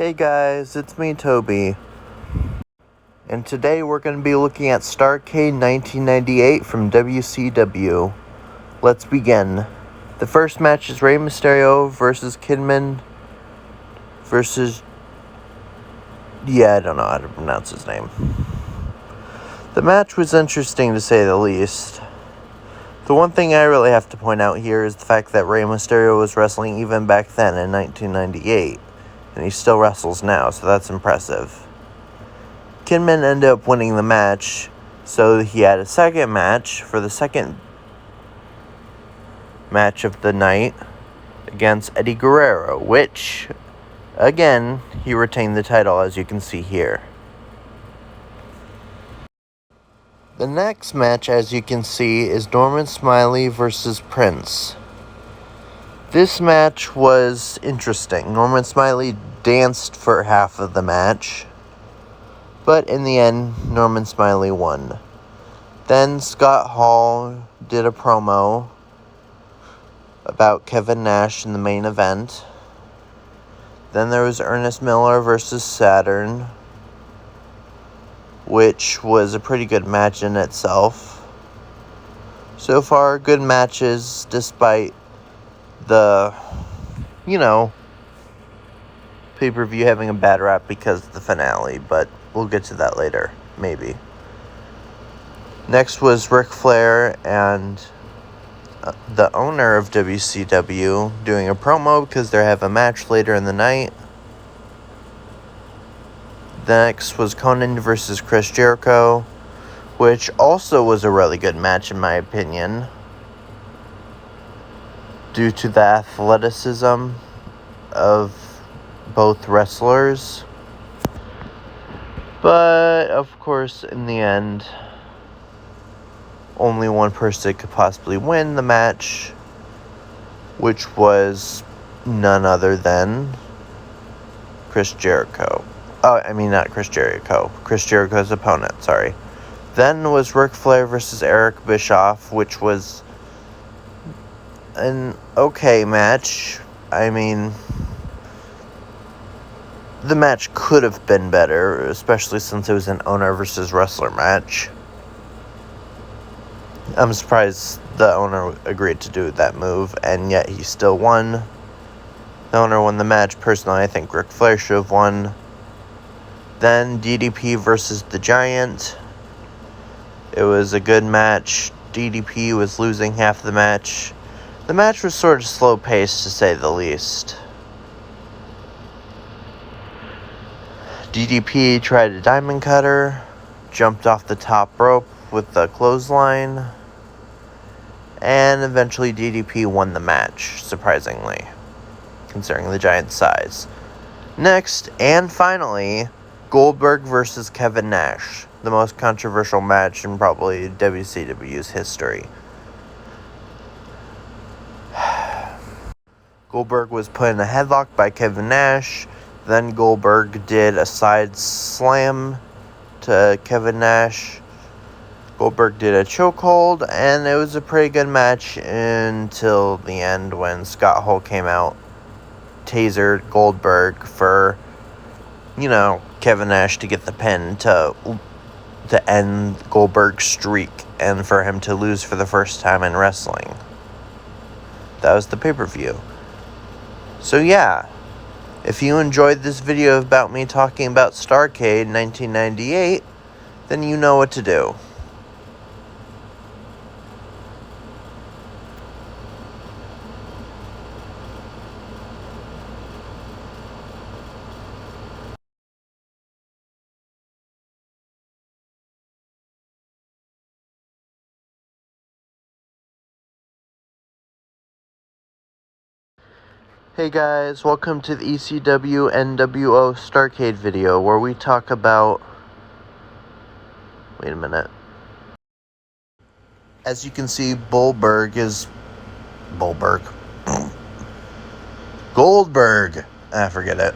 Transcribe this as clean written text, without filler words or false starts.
Hey guys, it's me, Toby. And today we're going to be looking at Starcade 1998 from WCW. Let's begin. The first match is Rey Mysterio versus Kidman versus... I don't know how to pronounce his name. The match was interesting to say the least. The one thing I really have to point out here is the fact that Rey Mysterio was wrestling even back then in 1998. And he still wrestles now, so that's impressive. Kidman ended up winning the match, so he had a second match for the second match of the night against Eddie Guerrero, which, again, he retained the title, as you can see here. The next match, as you can see, is Norman Smiley versus Prince. This match was interesting. Norman Smiley danced for half of the match, but in the end, Norman Smiley won. Then Scott Hall did a promo about Kevin Nash in the main event. Then there was Ernest Miller versus Saturn, which was a pretty good match in itself. So far, good matches despite the, pay-per-view having a bad rap because of the finale, but we'll get to that later, maybe. Next was Ric Flair and the owner of WCW doing a promo because they have a match later in the night. The next was Conan versus Chris Jericho, which also was a really good match in my opinion, due to the athleticism of both wrestlers. But, of course, in the end, only one person could possibly win the match, which was none other than Chris Jericho. Not Chris Jericho. Chris Jericho's opponent, sorry. Then was Ric Flair versus Eric Bischoff, which was an okay match. The match could have been better, especially since it was an owner versus wrestler match. I'm surprised the owner agreed to do that move, and yet he still won. The owner won the match. Personally, I think Ric Flair should have won. Then DDP versus The Giant. It was a good match. DDP was losing half the match. The match was sort of slow-paced, to say the least. DDP tried a diamond cutter, jumped off the top rope with the clothesline, and eventually DDP won the match, surprisingly, considering the Giant's size. Next, and finally, Goldberg versus Kevin Nash, the most controversial match in probably WCW's history. Goldberg was put in a headlock by Kevin Nash. Then Goldberg did a side slam to Kevin Nash. Goldberg did a chokehold, and it was a pretty good match until the end when Scott Hall came out, tasered Goldberg for, Kevin Nash to get the pin to end Goldberg's streak and for him to lose for the first time in wrestling. That was the pay-per-view. So yeah, if you enjoyed this video about me talking about Starcade 1998, then you know what to do. Hey guys, welcome to the ECW NWO Starcade video where we talk about... Wait a minute. As you can see, Goldberg. Forget it.